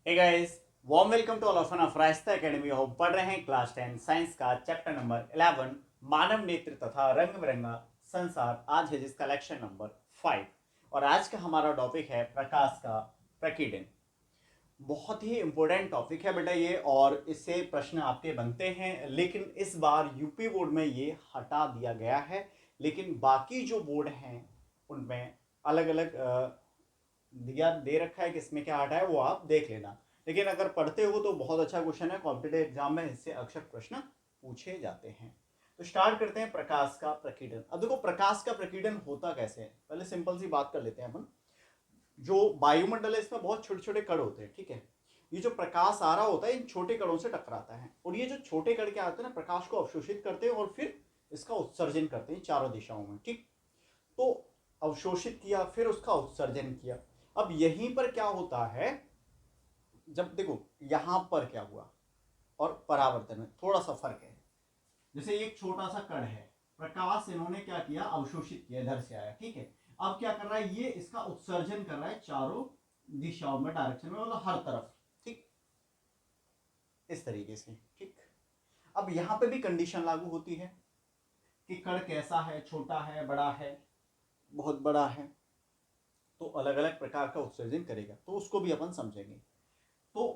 Hey guys, warm welcome to all of अफराइस्ता academy. हम पढ़ रहे हैं क्लास 10 साइंस का चैप्टर नंबर 11 मानव नेत्र तथा रंग बिरंगा संसार। आज है जिसका लेक्चर नंबर 5 और आज का हमारा टॉपिक है प्रकाश का प्रकीर्णन। बहुत ही इंपॉर्टेंट टॉपिक है बेटा ये, और इससे प्रश्न आपके बनते हैं, लेकिन इस बार यूपी बोर्ड में ये हटा दिया गया है। लेकिन बाकी जो बोर्ड हैं उनमें अलग अलग दिया दे रखा है कि इसमें क्या हटा है, वो आप देख लेना। लेकिन अगर पढ़ते हो तो बहुत अच्छा क्वेश्चन है, कॉम्पिटेटिव एग्जाम में इससे अक्सर प्रश्न पूछे जाते हैं। तो स्टार्ट करते हैं प्रकाश का प्रकीर्णन। अब देखो प्रकाश का प्रकीर्णन होता कैसे है, पहले सिंपल सी बात कर लेते हैं अपन। जो वायुमंडल है इसमें बहुत छोटे छोटे कण होते हैं, ठीक है। ये जो प्रकाश आ रहा होता है इन छोटे कणों से टकराता है, और ये जो छोटे कण क्या होते हैं ना, प्रकाश को अवशोषित करते हैं और फिर इसका उत्सर्जन करते हैं चारों दिशाओं में, ठीक। तो अवशोषित किया, फिर उसका उत्सर्जन किया। अब यहीं पर क्या होता है, जब देखो यहां पर क्या हुआ और परावर्तन में थोड़ा सा फर्क है। जैसे एक छोटा सा कण है, प्रकाश इन्होंने क्या किया, अवशोषित किया, इधर से आया, ठीक है। अब क्या कर रहा है, ये इसका उत्सर्जन कर रहा है चारों दिशाओं में, डायरेक्शन में, मतलब हर तरफ, ठीक, इस तरीके से, ठीक। अब यहां पे भी कंडीशन लागू होती है कि कण कैसा है, छोटा है, बड़ा है, बहुत बड़ा है, तो अलग अलग प्रकार का उत्सर्जन करेगा, तो उसको भी अपन समझेंगे। तो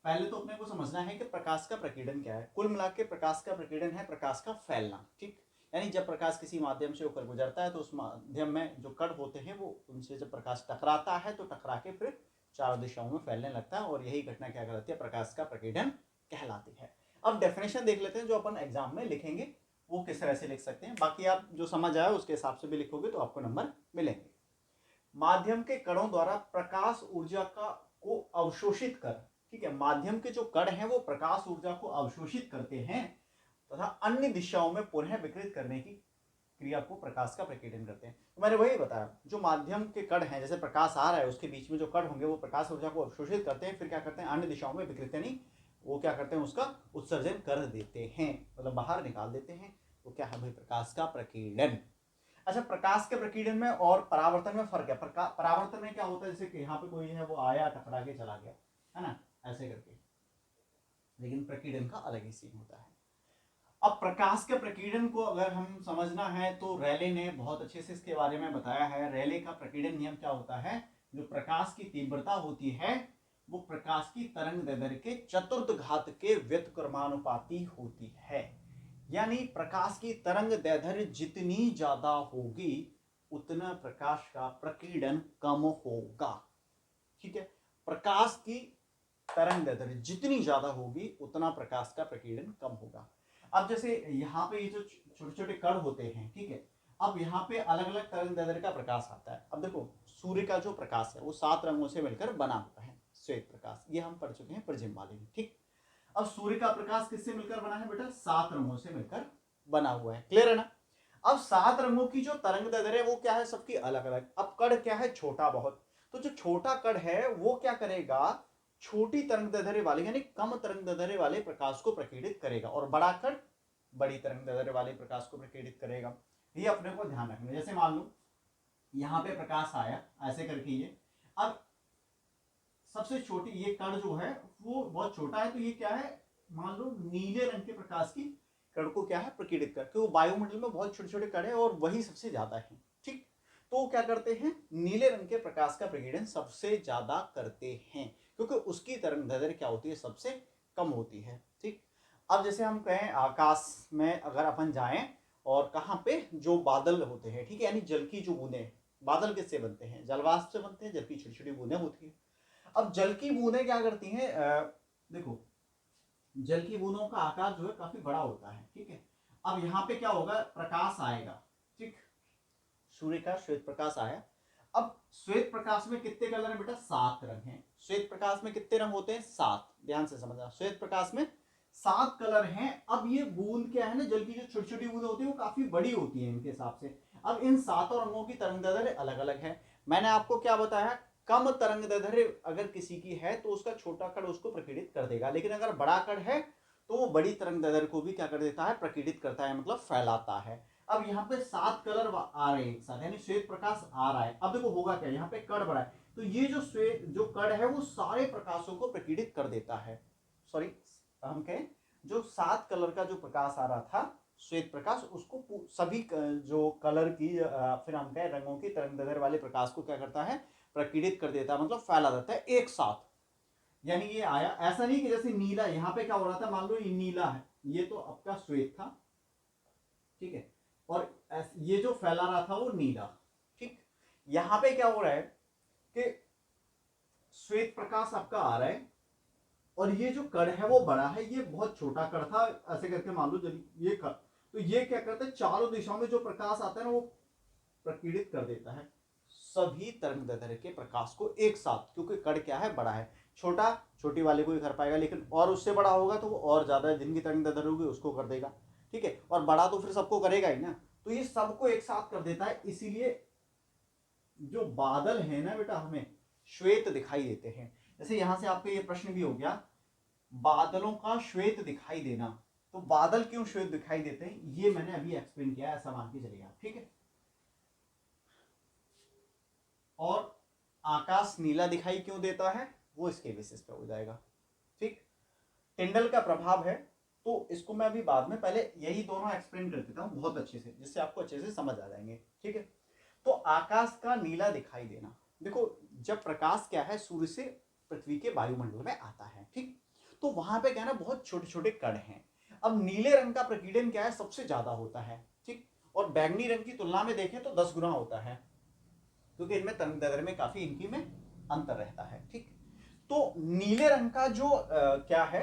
पहले तो अपने को समझना है कि प्रकाश का प्रकीर्णन क्या है। कुल मिला के प्रकाश का प्रकीर्णन है प्रकाश का फैलना, ठीक। यानी जब प्रकाश किसी माध्यम से होकर गुजरता है तो उस माध्यम में जो कण होते हैं वो उनसे जब प्रकाश टकराता है तो टकरा के फिर चारों दिशाओं में फैलने लगता है, और यही घटना क्या कहलाती है, प्रकाश का प्रकीर्णन कहलाती है। अब डेफिनेशन देख लेते हैं जो अपन एग्जाम में लिखेंगे, वो किस तरह से लिख सकते हैं। बाकी आप जो समझ आए उसके हिसाब से भी लिखोगे तो आपको नंबर मिलेंगे। माध्यम के कणों द्वारा प्रकाश ऊर्जा का को अवशोषित कर, ठीक है, माध्यम के जो कण हैं वो प्रकाश ऊर्जा को अवशोषित करते हैं तथा अन्य दिशाओं में पुनः विकृत करने की क्रिया को प्रकाश का प्रकीर्णन करते हैं। तो मैंने वही बताया, जो माध्यम के कण हैं, जैसे प्रकाश आ रहा है उसके बीच में जो कण होंगे वो प्रकाश ऊर्जा को अवशोषित करते हैं, फिर क्या करते हैं, अन्य दिशाओं में विकृत, यानी वो क्या करते हैं, उसका उत्सर्जन कर देते हैं, मतलब बाहर निकाल देते हैं। तो क्या है भाई, प्रकाश का प्रकीर्णन। अच्छा, प्रकाश के प्रकीर्णन में और परावर्तन में फर्क है। परावर्तन में क्या होता है, जैसे कि यहाँ पे कोई है वो आया, टकरा के चला गया, है ना, ऐसे करके। लेकिन प्रकीर्णन का अलग ही सीन होता है। अब प्रकाश के प्रकीर्णन को अगर हम समझना है तो रेले ने बहुत अच्छे से इसके बारे में बताया है। रेले का प्रकीर्णन नियम क्या होता है, जो प्रकाश की तीव्रता होती है वो प्रकाश की तरंग दैर्ध्य के चतुर्थ घात के व्युत्क्रमानुपाती होती है। यानी प्रकाश की तरंग दैर्ध्य जितनी ज्यादा होगी उतना प्रकाश का प्रकीर्णन कम होगा, ठीक है। प्रकाश की तरंग दैर्ध्य जितनी ज्यादा होगी उतना प्रकाश का प्रकीर्णन कम होगा। अब जैसे यहाँ पे ये जो छोटे छोटे कण होते हैं, ठीक है, अब यहाँ पे अलग अलग तरंग दैर्ध्य का प्रकाश आता है। अब देखो सूर्य का जो प्रकाश है वो 7 रंगों से मिलकर बना हुआ है, श्वेत प्रकाश, ये हम पढ़ चुके हैं प्रिज्म वाले में, ठीक। अब सूर्य का प्रकाश किससे मिलकर बना है बेटा, 7 रंगों से मिलकर बना हुआ है, क्लियर है ना। अब 7 रंगों की जो तरंग दैर्ध्य है वो क्या है, सबकी अलग अलग। अब कण क्या है, छोटा बहुत, तो जो छोटा कण है वो क्या करेगा, छोटी तरंग दैर्ध्य वाले यानी कम तरंग दैर्ध्य वाले प्रकाश को प्रकीर्णित करेगा, और बड़ा कण बड़ी तरंग दैर्ध्य वाले प्रकाश को प्रकीर्णित करेगा। ये अपने को ध्यान रखना। जैसे मान लो यहाँ पे प्रकाश आया, ऐसे करके ये, अब सबसे छोटी ये कण जो है वो बहुत छोटा है, तो ये क्या है, मान लो नीले रंग के प्रकाश की कण को क्या है, प्रकीर्णित कर, क्योंकि वायुमंडल में बहुत छोटे छोटे कण है और वही सबसे ज्यादा है, ठीक। तो क्या करते हैं, नीले रंग के प्रकाश का प्रकीर्णन सबसे ज्यादा करते हैं, क्योंकि उसकी तरंग दैर्ध्य क्या होती है, सबसे कम होती है, ठीक। अब जैसे हम कहें आकाश में अगर अपन जाएं और कहाँ पे जो बादल होते हैं, ठीक है, यानी जल की जो बूंदे, बादल किससे बनते हैं, जलवाष्प से बनते हैं, जल की छोटी छोटी बूंदें होती है। अब जल की बूंदें क्या करती हैं, देखो जल की बूंदों का आकार जो है काफी बड़ा होता है, ठीक है। अब यहाँ पे क्या होगा, प्रकाश आएगा, ठीक, सूर्य का श्वेत प्रकाश आया। अब श्वेत प्रकाश में कितने कलर हैं बेटा, 7 रंग हैं। श्वेत प्रकाश में कितने रंग होते हैं, 7, ध्यान से समझना, श्वेत प्रकाश में 7 कलर हैं। अब ये बूंद क्या है ना, जल की जो छोटी छोटी बूंदें होती है वो काफी बड़ी होती है इनके हिसाब से। अब इन 7 रंगों की तरंग दैर्ध्य अलग अलग है। मैंने आपको क्या बताया, कम तरंग दैर्ध्य अगर किसी की है तो उसका छोटा कण उसको प्रकीर्णित कर देगा, लेकिन अगर बड़ा कण है तो वो बड़ी तरंग दैर्ध्य को भी क्या कर देता है, प्रकीर्णित करता है, मतलब फैलाता है। अब यहाँ पे 7 कलर आ रहे हैं एक साथ, यानी श्वेत प्रकाश आ रहा है। अब देखो होगा क्या, यहाँ पे कण बड़ा है, तो ये जो श्वेत जो कण है वो सारे प्रकाशों को प्रकीर्णित कर देता है। सॉरी, हम कहें जो 7 कलर का जो प्रकाश आ रहा था श्वेत प्रकाश, उसको सभी जो कलर की फिर हम कहें रंगों की तरंगदैर्घ्य वाले प्रकाश को क्या करता है, प्रकीर्णित कर देता है, मतलब फैला देता है एक साथ। यानी ये आया, ऐसा नहीं कि जैसे नीला, यहाँ पे क्या हो रहा था, मान लो ये नीला है, ये तो आपका श्वेत था, ठीक है, और ये जो फैला रहा था वो नीला, ठीक। यहाँ पे क्या हो रहा है कि श्वेत प्रकाश आपका आ रहा है और ये जो कण है वो बड़ा है, ये बहुत छोटा कण था, ऐसे करके मान लो जब ये कण, तो ये क्या करता है, चारों दिशाओं में जो प्रकाश आता है ना वो प्रकीर्णित कर देता है सभी तरंगदैर्घ्य के प्रकाश को एक साथ, क्योंकि कण क्या है, बड़ा है। छोटा छोटी वाले को ही कर पाएगा, लेकिन और उससे बड़ा होगा तो वो और ज्यादा जिनकी तरंगदैर्घ्य होगी उसको कर देगा, ठीक है, और बड़ा तो फिर सबको करेगा ही ना, तो ये सबको एक साथ कर देता है। इसीलिए जो बादल है ना बेटा, हमें श्वेत दिखाई देते हैं। जैसे यहां से आपको ये प्रश्न भी हो गया, बादलों का श्वेत दिखाई देना, तो बादल क्यों श्वेत दिखाई देते हैं, ये मैंने अभी एक्सप्लेन किया, ऐसा मान के चलिए, ठीक है। और आकाश नीला दिखाई क्यों देता है, वो इसके बेसिस पे हो जाएगा, ठीक। टिंडल का प्रभाव है, तो इसको मैं अभी बाद में, पहले यही दोनों एक्सप्लेन कर देता हूं बहुत अच्छे से, जिससे आपको अच्छे से समझ आ जाएंगे, ठीक है। तो आकाश का नीला दिखाई देना, देखो जब प्रकाश क्या है सूर्य से पृथ्वी के वायुमंडल में आता है, ठीक, तो वहां पे क्या है ना, बहुत छोटे छोटे कण हैं। अब नीले रंग का प्रकीर्णन क्या है, सबसे ज्यादा होता है, ठीक, और बैंगनी रंग की तुलना में देखें तो 10 गुना होता है, क्योंकि इनमें तरंगदैर्घ्य में काफी इनकी में अंतर रहता है, ठीक। तो नीले रंग का जो क्या है,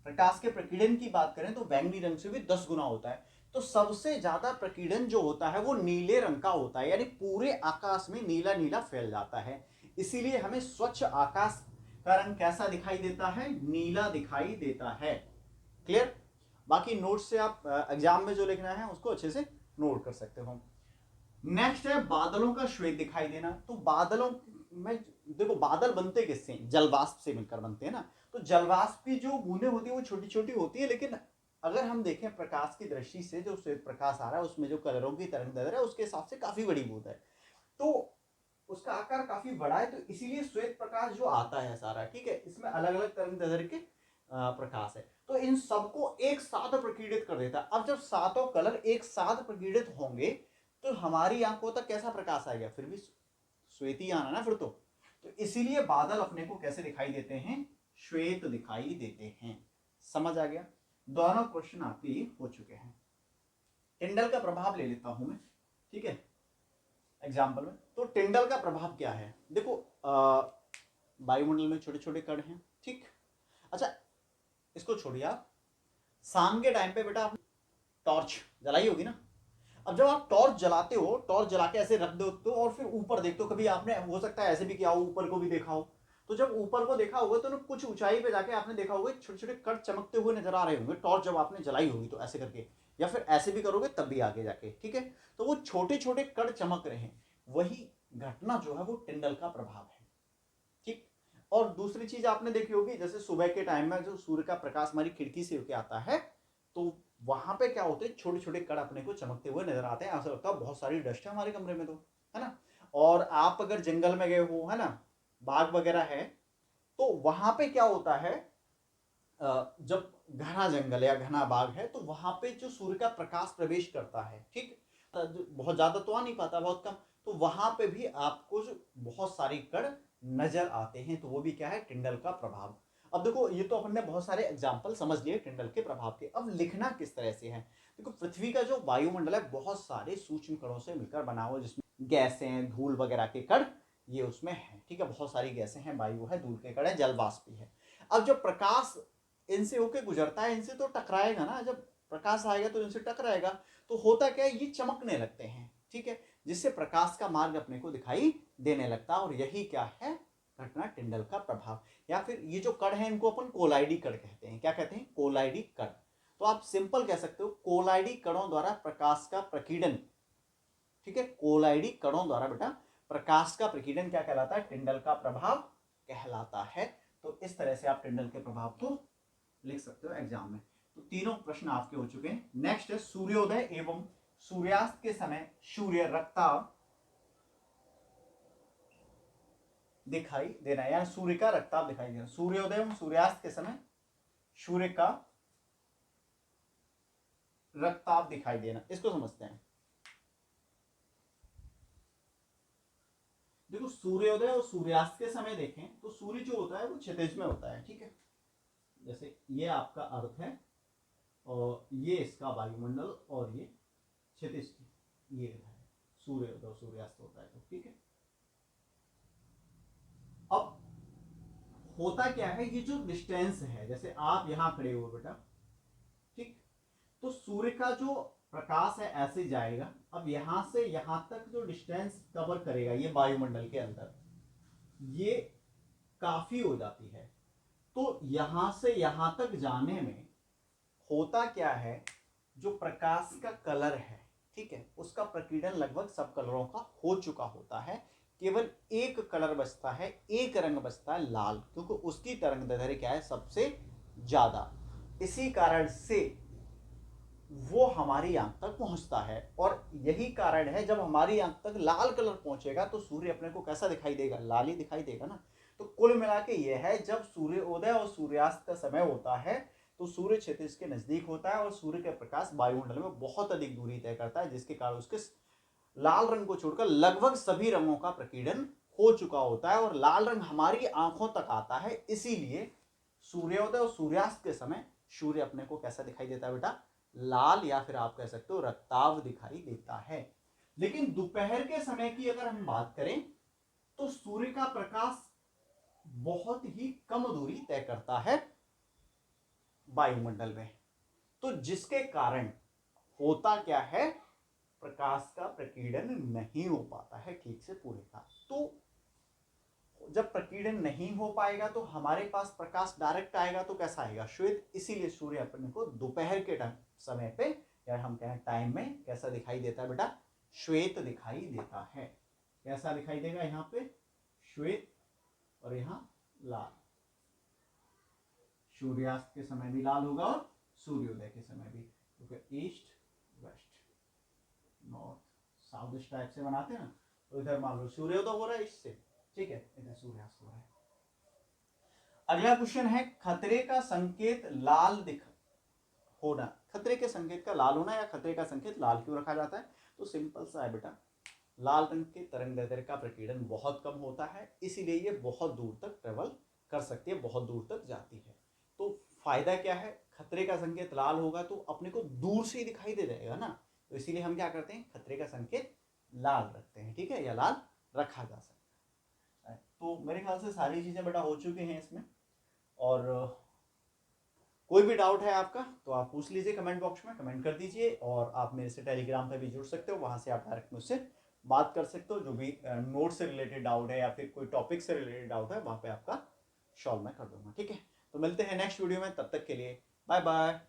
प्रकाश के प्रकीर्णन की बात करें तो बैंगनी रंग से भी 10 गुना होता है। तो सबसे ज्यादा प्रकीर्णन जो होता है वो नीले रंग का होता है, यानी पूरे आकाश में नीला नीला फैल जाता है। इसीलिए हमें स्वच्छ आकाश का रंग कैसा दिखाई देता है, नीला दिखाई देता है। क्लियर। बाकी नोट्स से आप एग्जाम में जो लिखना है उसको अच्छे से नोट कर सकते हो। नेक्स्ट है बादलों का श्वेत दिखाई देना। तो बादलों में देखो, बादल बनते किससे, जलवाष्प से मिलकर बनते हैं ना। तो जलवाष्प की जो बूंदें होती है वो छोटी छोटी होती है, लेकिन अगर हम देखें प्रकाश की दृष्टि से, जो श्वेत प्रकाश आ रहा है उसमें जो कलरों की तरंगदैर्घ्य है उसके हिसाब से काफी बड़ी बूंद है, तो उसका आकार काफी बड़ा है, तो इसीलिए श्वेत प्रकाश जो आता है सारा, ठीक है, इसमें अलग अलग तरंगदैर्घ्य के प्रकाश है, तो इन सबको एक साथ प्रकीर्णित कर देता है। अब जब सातों कलर एक साथ प्रकीर्णित होंगे तो हमारी आंखों तक कैसा प्रकाश आएगा, फिर भी श्वेत ही आना ना फिर तो इसीलिए बादल अपने को कैसे दिखाई देते हैं, श्वेत दिखाई देते हैं। समझ आ गया। दोनों क्वेश्चन आपके हो चुके हैं। टिंडल का प्रभाव ले लेता हूं मैं, ठीक है, एग्जाम्पल में। तो टिंडल का प्रभाव क्या है, देखो वायुमंडल में छोटे छोटे कण हैं, ठीक। अच्छा, इसको छोड़िए आप, शाम के टाइम पे बेटा आपने टॉर्च जलाई होगी ना। अब जब आप टॉर्च जलाते हो, टॉर्च जला के ऐसे रख दो तो, और फिर ऊपर देखते हो, कभी आपने हो सकता है ऐसे भी किया हो, ऊपर को भी देखा हो, तो जब ऊपर को देखा होगा तो ना कुछ ऊंचाई पे जाके आपने देखा होगा छोटे छोटे कण चमकते हुए नजर आ रहे होंगे, टॉर्च जब आपने जलाई होगी तो ऐसे करके, या फिर ऐसे भी करोगे तब भी आगे जाके, ठीक है, तो वो छोटे छोटे कण चमक रहे हैं, वही घटना जो है वो टिंडल का प्रभाव है, ठीक। और दूसरी चीज आपने देखी होगी, जैसे सुबह के टाइम में जो सूर्य का प्रकाश हमारी खिड़की से होके आता है, तो वहां पे क्या होते हैं, छोटे छोटे कण अपने को चमकते हुए नजर आते हैं, ऐसा लगता है बहुत सारी डस्ट है हमारे कमरे में, तो है ना। और आप अगर जंगल में गए हो, है ना, बाग वगैरह है, तो वहां पे क्या होता है, जब घना जंगल या घना बाग है तो वहां पे जो सूर्य का प्रकाश प्रवेश करता है, ठीक, बहुत ज्यादा तो आ नहीं पाता, बहुत कम, तो वहां पे भी आपको बहुत सारे कण नजर आते हैं, तो वो भी क्या है, टिंडल का प्रभाव। अब देखो, ये तो अपन ने बहुत सारे एग्जाम्पल समझ लिए टिंडल के प्रभाव के। अब लिखना किस तरह से है, देखो पृथ्वी का जो वायुमंडल है बहुत सारे सूक्ष्म कणों से मिलकर बना हुआ, जिसमें गैसें, धूल वगैरह के कण ये उसमें है, ठीक है, बहुत सारी गैसें हैं, वायु है, धूल के कण है, जल वाष्प भी है। अब जब प्रकाश इनसे होके गुजरता है, इनसे तो टकराएगा ना, जब प्रकाश आएगा तो इनसे टकराएगा, तो होता क्या है, ये चमकने लगते हैं, ठीक है, जिससे प्रकाश का मार्ग अपने को दिखाई देने लगता है, और यही क्या है, घटना टिंडल का प्रभाव। या फिर ये जो कण है इनको अपन कोलाइडी कण कहते हैं, क्या कहते हैं, कोलाइडी कण। तो आप सिंपल कह सकते हो, कोलाइडी कणों द्वारा प्रकाश का प्रकीर्णन, ठीक है, कोलाइडी कणों द्वारा बेटा प्रकाश का प्रकीर्णन क्या कहलाता है, टिंडल का प्रभाव कहलाता है। तो इस तरह से आप टिंडल के प्रभाव को लिख सकते हो एग्जाम में। तो तीनों प्रश्न आपके हो चुके हैं। नेक्स्ट है सूर्योदय एवं सूर्यास्त के समय सूर्य रक्ता दिखाई देना, यानी सूर्य का रक्ताभ दिखाई देना। सूर्योदय एवं सूर्यास्त के समय सूर्य का रक्ताभ दिखाई देना, इसको समझते हैं। देखो सूर्योदय और सूर्यास्त के समय देखें तो सूर्य जो होता है वो क्षितिज में होता है, ठीक है। जैसे ये आपका अर्थ है और ये इसका वायुमंडल और ये क्षितिज की ये है, सूर्योदय और सूर्यास्त होता है तो, ठीक है। अब होता क्या है, ये जो डिस्टेंस है, जैसे आप यहां खड़े हो बेटा, ठीक, तो सूर्य का जो प्रकाश है ऐसे जाएगा। अब यहां से यहां तक जो डिस्टेंस कवर करेगा ये वायुमंडल के अंदर, ये काफी हो जाती है। तो यहां से यहां तक जाने में होता क्या है, जो प्रकाश का कलर है, ठीक है, उसका प्रकीर्णन लगभग सब कलरों का हो चुका होता है। केवल एक कलर बचता है, एक रंग बचता है लाल, क्योंकि उसकी तरंगदैर्घ्य क्या है, सबसे ज्यादा। इसी कारण से वो हमारी आंख तक पहुंचता है। और यही कारण है, जब हमारी आंख तक लाल कलर पहुंचेगा तो सूर्य अपने को कैसा दिखाई देगा, लाल ही दिखाई देगा ना। तो कुल मिला के यह है, जब सूर्योदय और सूर्यास्त का समय होता है तो सूर्य क्षितिज के नजदीक होता है और सूर्य का प्रकाश वायुमंडल में बहुत अधिक दूरी तय करता है, जिसके कारण उसके लाल रंग को छोड़कर लगभग सभी रंगों का प्रकीर्णन हो चुका होता है और लाल रंग हमारी आंखों तक आता है। इसीलिए सूर्योदय और सूर्यास्त के समय सूर्य अपने को कैसा दिखाई देता है बेटा, लाल, या फिर आप कह सकते हो रक्ताभ दिखाई देता है। लेकिन दोपहर के समय की अगर हम बात करें तो सूर्य का प्रकाश बहुत ही कम दूरी तय करता है वायुमंडल में, तो जिसके कारण होता क्या है, प्रकाश का प्रकीर्णन नहीं हो पाता है ठीक से पूरे का। तो जब प्रकीर्णन नहीं हो पाएगा तो हमारे पास प्रकाश डायरेक्ट आएगा तो कैसा आएगा, श्वेत। इसीलिए सूर्य अपने को दोपहर के समय पे, या हम कहें टाइम में, कैसा दिखाई देता है बेटा, श्वेत दिखाई देता है। कैसा दिखाई देगा, यहाँ पे श्वेत और यहाँ लाल। सूर्यास्त के समय भी लाल होगा और सूर्योदय के समय भी, क्योंकि ईस्ट वेस्ट नॉर्थ साउथ इस टाइप से बनाते हैं ना। तो इधर मान लो सूर्योदय हो रहा है इससे, ठीक है, इधर सूर्यास्त हो रहा है। अगला क्वेश्चन है, खतरे का संकेत लाल दिख होना। खतरे के संकेत का लाल होना या खतरे का संकेत लाल क्यों रखा जाता है, तो सिंपल सा है बेटा, लाल रंग के तरंगदैर्घ्य का प्रकीर्णन बहुत कम होता है, इसीलिए ये बहुत दूर तक ट्रेवल कर सकती है, बहुत दूर तक जाती है। तो फायदा क्या है, खतरे का संकेत लाल होगा तो अपने को दूर से ही दिखाई दे जाएगा ना, तो इसीलिए हम क्या करते हैं, खतरे का संकेत लाल रखते हैं, ठीक है, या लाल रखा जा सकता है। तो मेरे ख्याल से सारी चीजें बेटा हो चुकी हैं इसमें, और कोई भी डाउट है आपका तो आप पूछ लीजिए, कमेंट बॉक्स में कमेंट कर दीजिए। और आप मेरे से टेलीग्राम पे भी जुड़ सकते हो, वहां से आप डायरेक्ट मुझसे बात कर सकते हो, जो भी नोट से रिलेटेड डाउट है या फिर कोई टॉपिक से रिलेटेड डाउट है वहां पे आपका सॉल्व मैं कर दूंगा, ठीक है। तो मिलते हैं नेक्स्ट वीडियो में, तब तक के लिए बाय बाय।